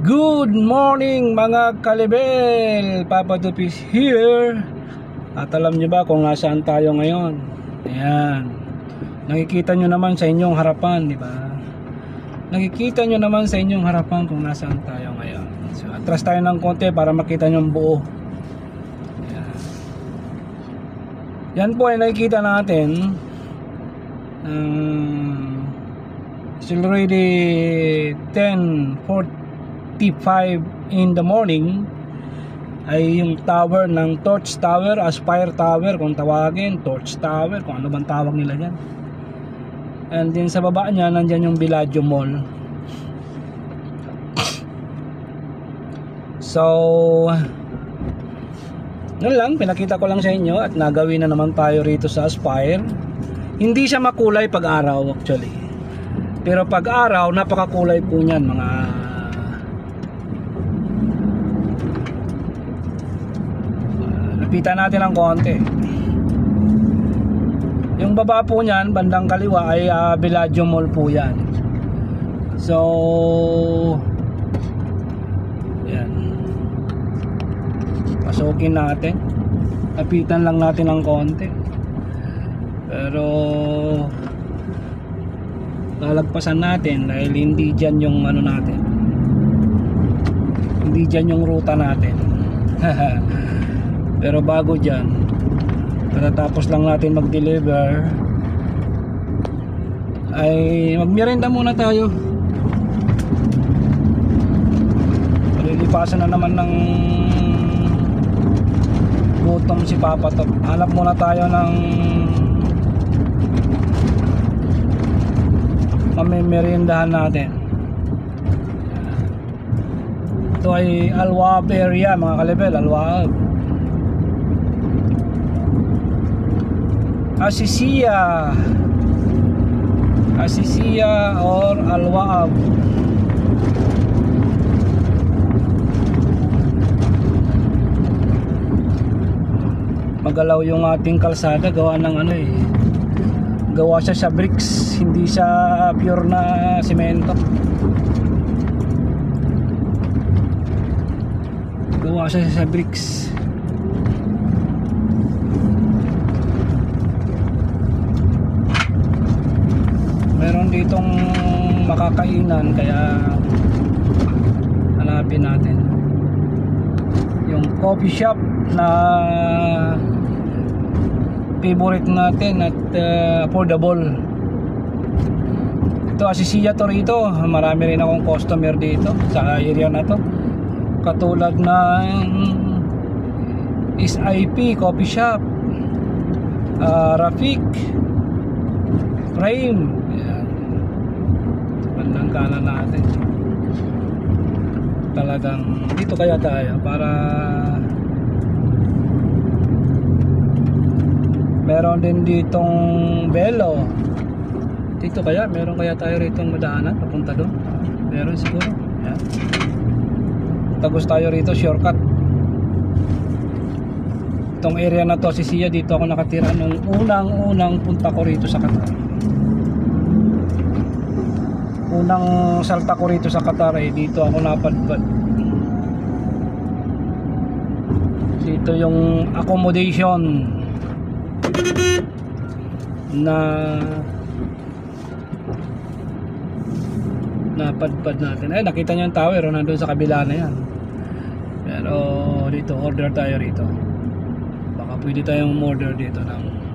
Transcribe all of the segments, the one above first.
Good morning mga kalibel, Papa Tupis here. At alam nyo ba kung nasaan tayo ngayon? Ayan, nakikita nyo naman sa inyong harapan, di ba? Nakikita nyo naman sa inyong harapan kung nasaan tayo ngayon. So atras tayo ng konti para makita nyo ang buo. Ayan. Yan po ay nakikita natin. It's already 10:45 in the morning. Ay yung tower ng Torch Tower, Aspire Tower kung tawagin, Torch Tower, kung ano bang tawag nila dyan. And din sa baba niya nandyan yung Villaggio Mall. So yun lang, pinakita ko lang sa inyo at nagawin na naman tayo rito sa Aspire. Hindi siya makulay pag araw actually, pero pag araw napakakulay po niyan mga lapitan natin ng konti. Yung baba po niyan bandang kaliwa ay Villaggio Mall po yan. So yan, pasukin natin, lapitan lang natin ng konti. Pero lalagpasan natin dahil hindi dyan yung ano natin, hindi dyan yung ruta natin. Pero bago dyan, pagkatapos lang natin mag-deliver ay magmerienda muna tayo. Palilipasan na naman ng gutom si Papa Top. Hanap muna tayo ng mamimeriendahan natin. Ito ay Alwaab area mga kalibel, Alwaab. Asisia or Alwaab. Magalaw yung ating kalsada, gawa ng ano eh, gawa siya sa bricks, hindi siya pure na semento. Gawa siya sa bricks. Meron ditong makakainan kaya hanapin natin yung coffee shop na favorite natin at affordable. Ito Asisia to rito, marami rin akong customer dito sa area na to, katulad ng SIP Coffee Shop, Rafik, Frame. Ayan, bandang kanan natin. Talagang dito kaya tayo para meron din ditong Belo. Dito kaya, meron kaya tayo ritong madaanan papunta doon? Meron siguro. Ayan. Tagos tayo rito, shortcut. Itong area na to, Asisia, dito ako nakatira nung unang punta ko rito sa Qatar. Unang salta ko rito sa Qatar ay dito ako napadpad. Dito yung accommodation na napadpad natin. Ay, nakita nyo yung tower, nandun sa kabila na yan. Pero dito, order tayo rito. Baka pwede tayong order dito ng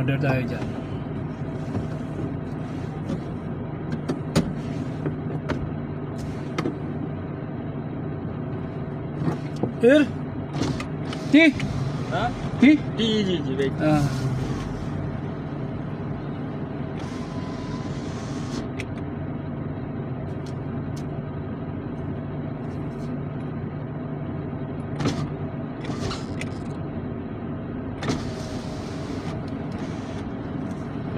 order tayo dyan. Here? Tea? हाँ? Tea? जी wait.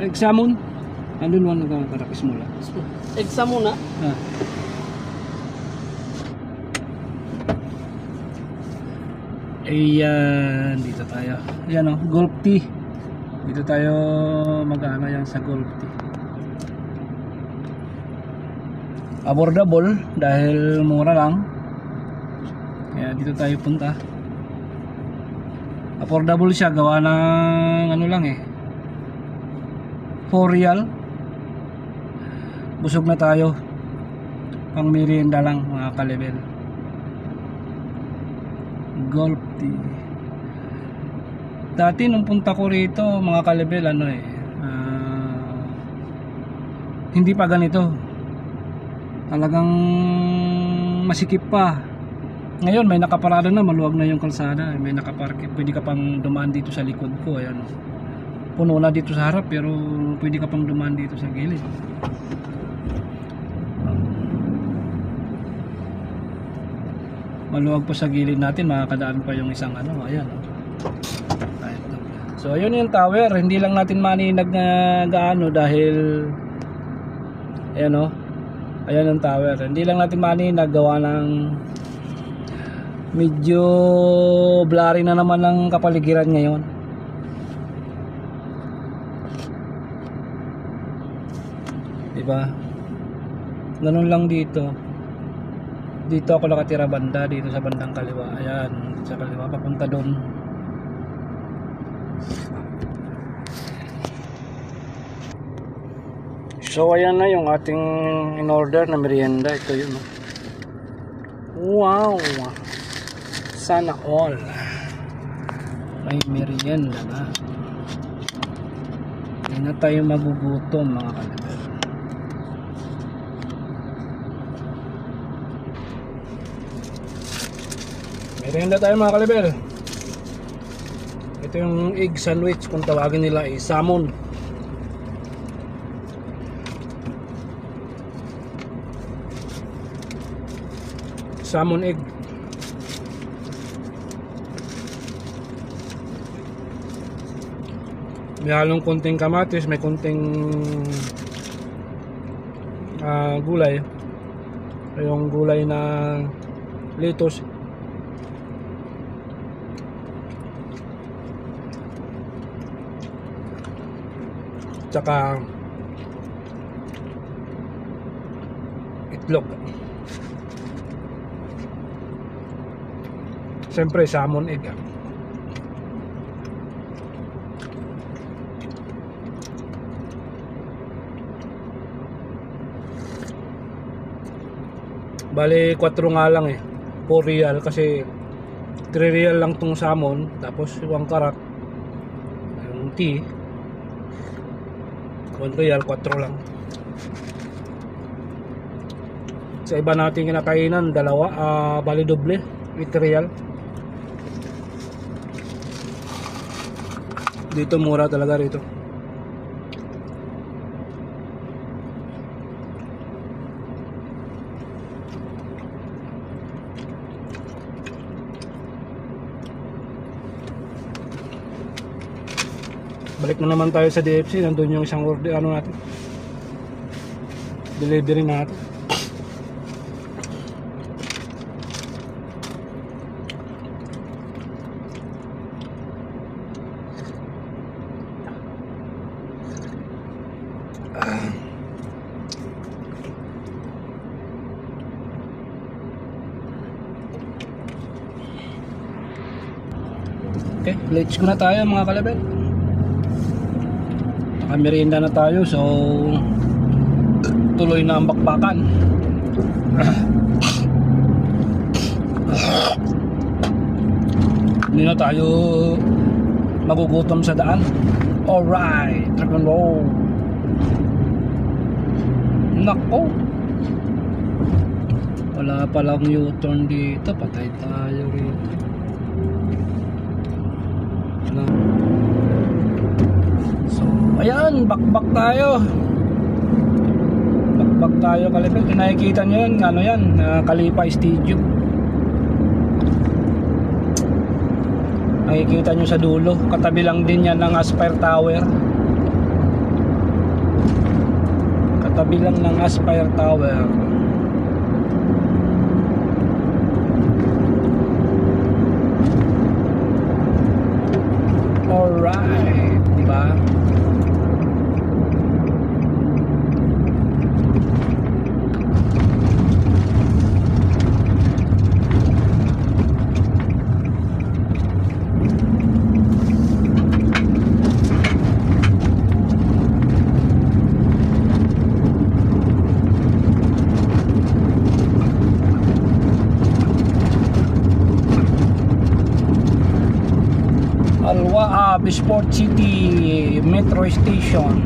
Examon? Andun mo nagkakarakis mula. Exam muna. Ayan, dito tayo. Ayan o, Golf Tea. Dito tayo mag-ano yan sa Golf Tea. affordable dahil mura lang. Kaya dito tayo punta. Affordable siya, gawa ng ano lang eh, 4 real. Busog na tayo, pang merienda lang mga kalibel. Golf tea. Dati nung punta ko rito mga kalibel, ano eh, hindi pa ganito, talagang masikip pa. Ngayon may nakaparada na, maluwag na yung kalsada, may nakaparke, pwede ka pang dumaan dito sa likod ko. Ayan, puno na dito sa harap pero pwede ka pang dumaan dito sa gilid. Maluwag pa sa gilid natin, makakadaan pa yung isang ano. Ayan, so ayun yung tower. Hindi lang natin maninag na gaano dahil ayan o, ayan yung tower. Hindi lang natin maninag, gawa ng medyo blurry na naman ng kapaligiran ngayon. Diba? Ganun lang dito. Dito ako nakatira banda, dito sa bandang kaliwa. Ayan, sa kaliwa papunta doon. So ayan na yung ating in order na merienda. Ito yun. Wow, sana all may merienda na. Hindi na tayo magugutom mga kalibel. Merienda tayo mga kalibel. Ito yung egg sandwich, kung tawagin nila ay salmon. Salmon egg. May halong konting kamatis, may konting gulay. Yung gulay na lettuce. Tsaka itlog. Siyempre salmon egg. Bali 4 nga lang eh, 4 real kasi 3 real lang tong salmon. Tapos yung karak, yung tea 1 real, 4 lang. Sa iba nating kinakainan, dalawa, bali doble, 8 real. Dito mura talaga rito. Balik na naman tayo sa DFC. Nandun yung isang order, ano natin, delivery natin. Okay, let's go na tayo mga kalabel. Merienda na tayo, so tuloy na ang bakbakan. Hindi na tayo magugutom sa daan. Alright, rock and roll. Nako, wala palang U-turn dito, patay tayo rito. Ayan, bakbak tayo. Bakbak tayo kalibel. Nakikita nyo yan, ano yan, Kalipay Stadium. Nakikita nyo sa dulo. Katabi lang din yan ng Aspire Tower. Katabi lang ng Aspire Tower. Alright, diba? Sport City Metro Station.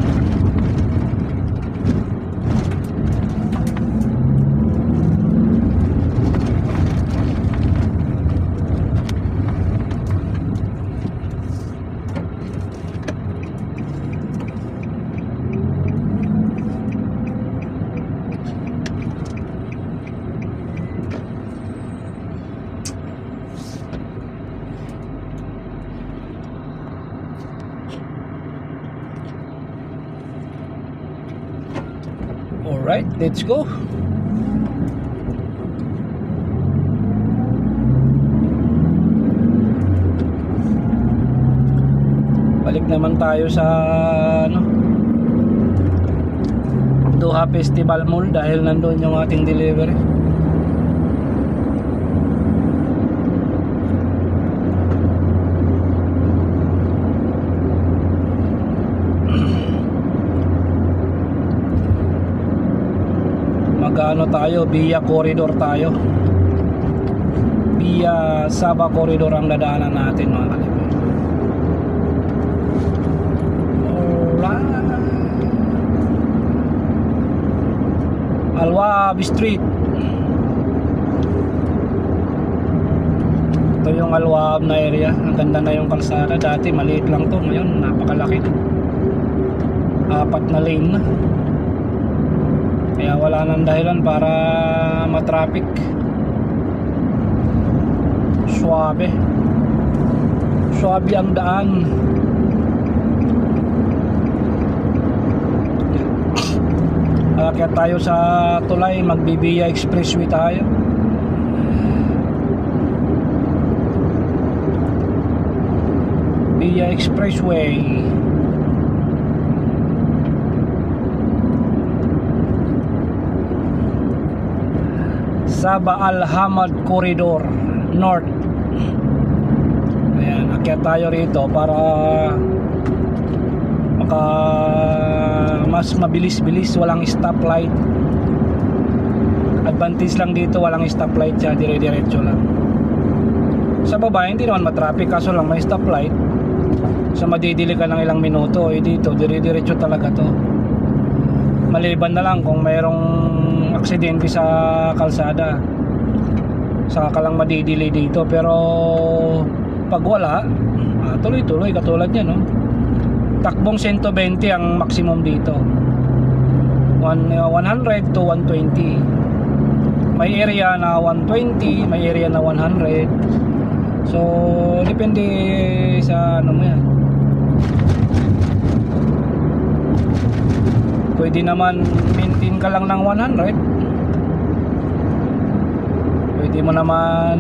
Alright, let's go. Balik naman tayo sa Doha Festival Mall dahil nandoon yung ating delivery. Magano tayo, via corridor tayo. Via Sabah corridor ang dadaanan natin mga kalibin. Alright. Al-Wabi Street. Ito yung Al-Wab na area. Ang ganda na yung kalsada. Dati maliit lang to, ngayon napakalaki na. 4 na lane na. Kaya wala nang dahilan para matraffic. Suabe ang daan. Kaya tayo sa tulay, mag-BBI Expressway tayo. BBI Expressway. Sabah Al-Hamad Corridor North. Ayan, akyat tayo rito para mas mabilis-bilis, walang stoplight. Advantage lang dito, walang stoplight siya, dire-diretso lang. Sa baba hindi naman matraffic, kaso lang may stoplight. So madidili ka ng ilang minuto. Dito dire-diretso talaga to. Maliban na lang kung mayroong aksidente sa kalsada, saka ka lang madidili dito. Pero pag wala, tuloy-tuloy katulad yan, no? Takbong 120 ang maximum dito. 100 to 120. May area na 120, may area na 100. So depende sa ano mo yan. Pwede naman maintain ka lang ng 100. Pwede mo naman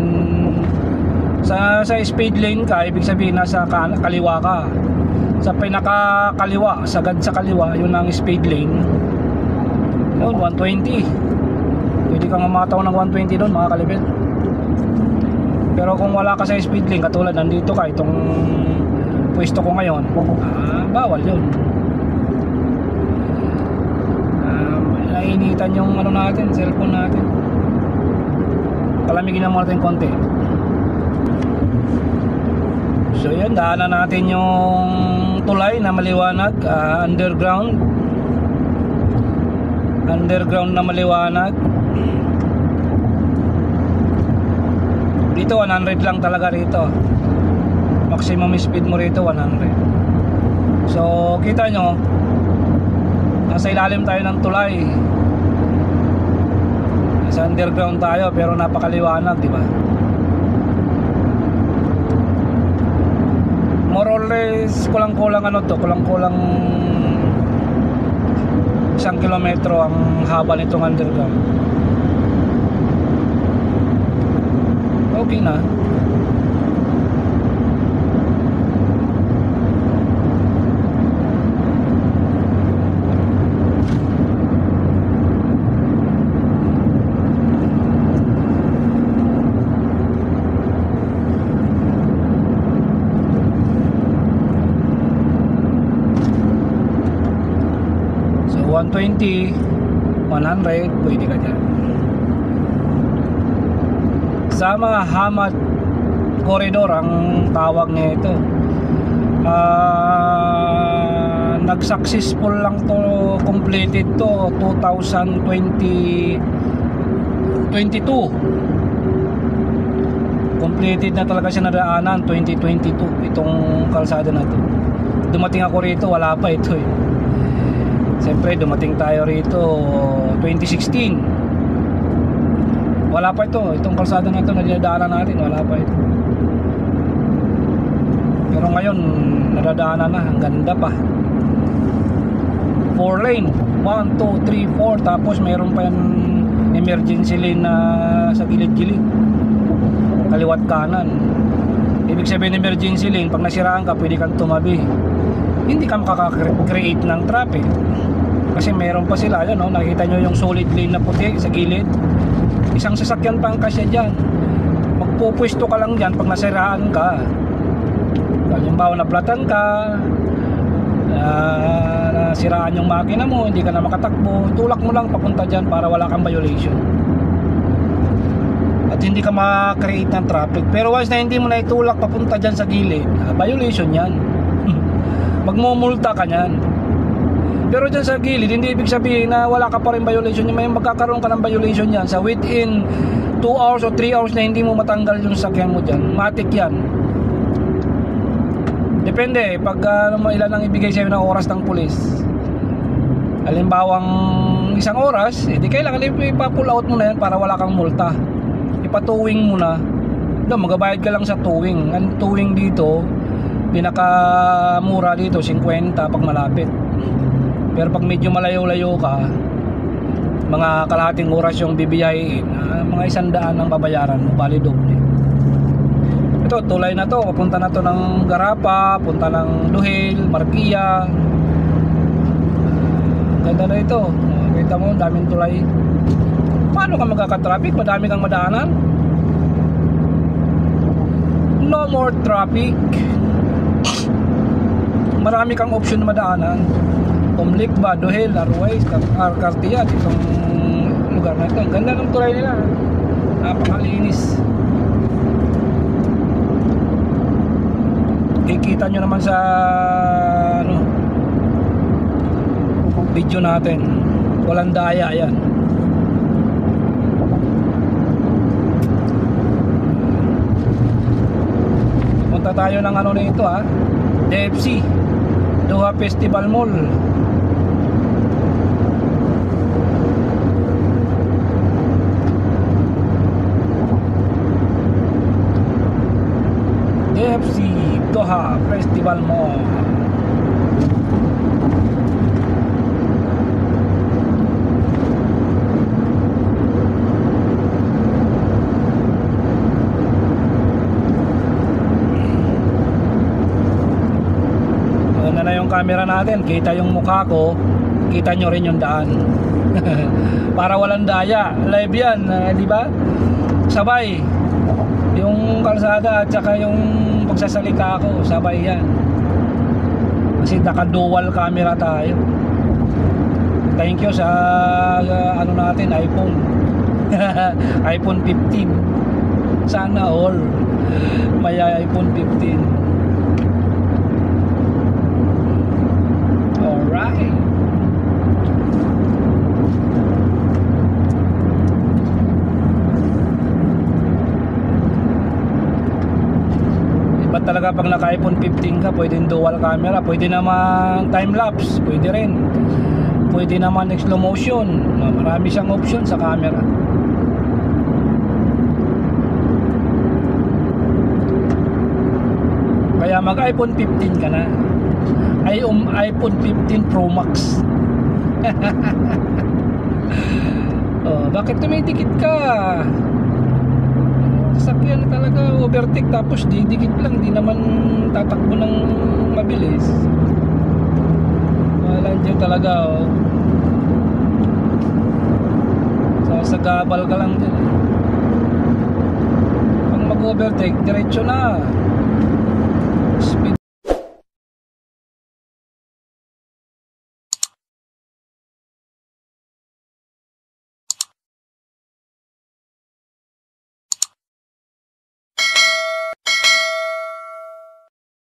sa speed lane ka, ibig sabihin nasa kaliwa ka. Sa pinakakaliwa, sagad sa kaliwa, yun ang speed lane. Yun, 120. Pwede kang mamataw ng 120 doon mga kalibel. Pero kung wala ka sa speed lane, katulad nandito ka, itong pwesto ko ngayon, bawal yun. Nainitan yung ano natin, cellphone natin. Palamigin na muna natin konti. So yun, daanan natin yung tulay na maliwanag, underground na maliwanag. Dito 100 lang talaga rito. Maximum speed mo rito 100. So kita nyo, nasa ilalim tayo ng tulay. Nasa underground tayo pero napakaliwanag, di ba? More or less kulang-kulang kulang-kulang 1 kilometro ang haba nitong underground. Okay na. So 120, 100, pwede ka dyan. Sabah Hamad Corridor ang tawag nito. Nag-successful lang to, completed to 2022. Completed na talaga siya nadaanan 2022 itong kalsada na to. Dumating ako rito, wala pa ito eh. Siyempre dumating tayo rito 2016. Wala pa ito, itong kalsada na ito na dinadaanan natin, wala pa ito. Pero ngayon nadadaanan na, ang ganda pa. 4 lane, 1, 2, 3, 4. Tapos mayroon pa yung emergency lane na sa gilid-gilid, kaliwat kanan. Ibig sabihin emergency lane, pag nasiraan ka pwede kang tumabi, hindi ka makaka-create ng traffic. Kasi meron pa sila, yan, no? Nakikita nyo yung solid lane na puti sa gilid, isang sasakyan pang kasya dyan. Magpupwesto ka lang dyan pag nasiraan ka. Halimbawa naplatan ka, nasiraan yung makina mo, hindi ka na makatakbo, tulak mo lang papunta dyan para wala kang violation at hindi ka ma-create ng traffic. Pero once na hindi mo na itulak papunta dyan sa gilid, violation yan. Magmumulta ka nyan. Pero dyan sa gilid, hindi ibig sabihin na wala ka pa rin violation. May magkakaroon ka ng violation yan sa within 2 hours o 3 hours na hindi mo matanggal yung sakyan mo dyan. Matik yan. Depende pag ilan ang ibigay sa'yo ng oras ng pulis. Halimbawang 1 oras, di kailangan ipa-pull out mo na yan para wala kang multa. Ipa-towing mo na. Magabayad ka lang sa towing. Ang towing dito, pinakamura dito 50 pag malapit. Pero pag medyo malayo-layo ka, mga kalahating oras yung bibiyahin, mga 100 ang babayaran mo, bali doble. Ito, tulay na to, papunta na to ng Garapa, punta ng Duhil, Marquilla. Ganda na ito. Kita mo, daming tulay. Paano ka magkaka-traffic? Madami kang madaanan. No more traffic. Marami kang option na madaanan. Umlikba, Duhil, Arwais, Cartier, itong lugar na ito. Ang ganda ng tulay nila. Napakalinis. Kikita nyo naman sa video natin, walang daya yan. Punta tayo ng nito DFC, Doha Festival Mall. DFC Doha Festival Mall. Ganda na yung camera natin, kita yung mukha ko, kita nyo rin yung daan. Para walang daya, live yan, di ba? Sabay yung kalsada at saka yung pagsasalita ko, sabay yan. Kasi naka-dual camera tayo. Thank you sa natin, iPhone. iPhone 15. Sana all may iPhone 15. Alright. Iba talaga pag naka iPhone 15 ka, pwedeng dual camera, pwede naman time lapse, pwede rin, pwede naman slow motion. Marami siyang option sa camera. Kaya mag iPhone 15 ka na, ay iPhone 15 Pro Max. Bakit tumitikit ka? Sasakyan talaga overtake tapos didikit lang, di naman tatakbo ng mabilis. Wala dyan talaga sasagabal ka lang dyan. Pag mag overtake diretso na, speed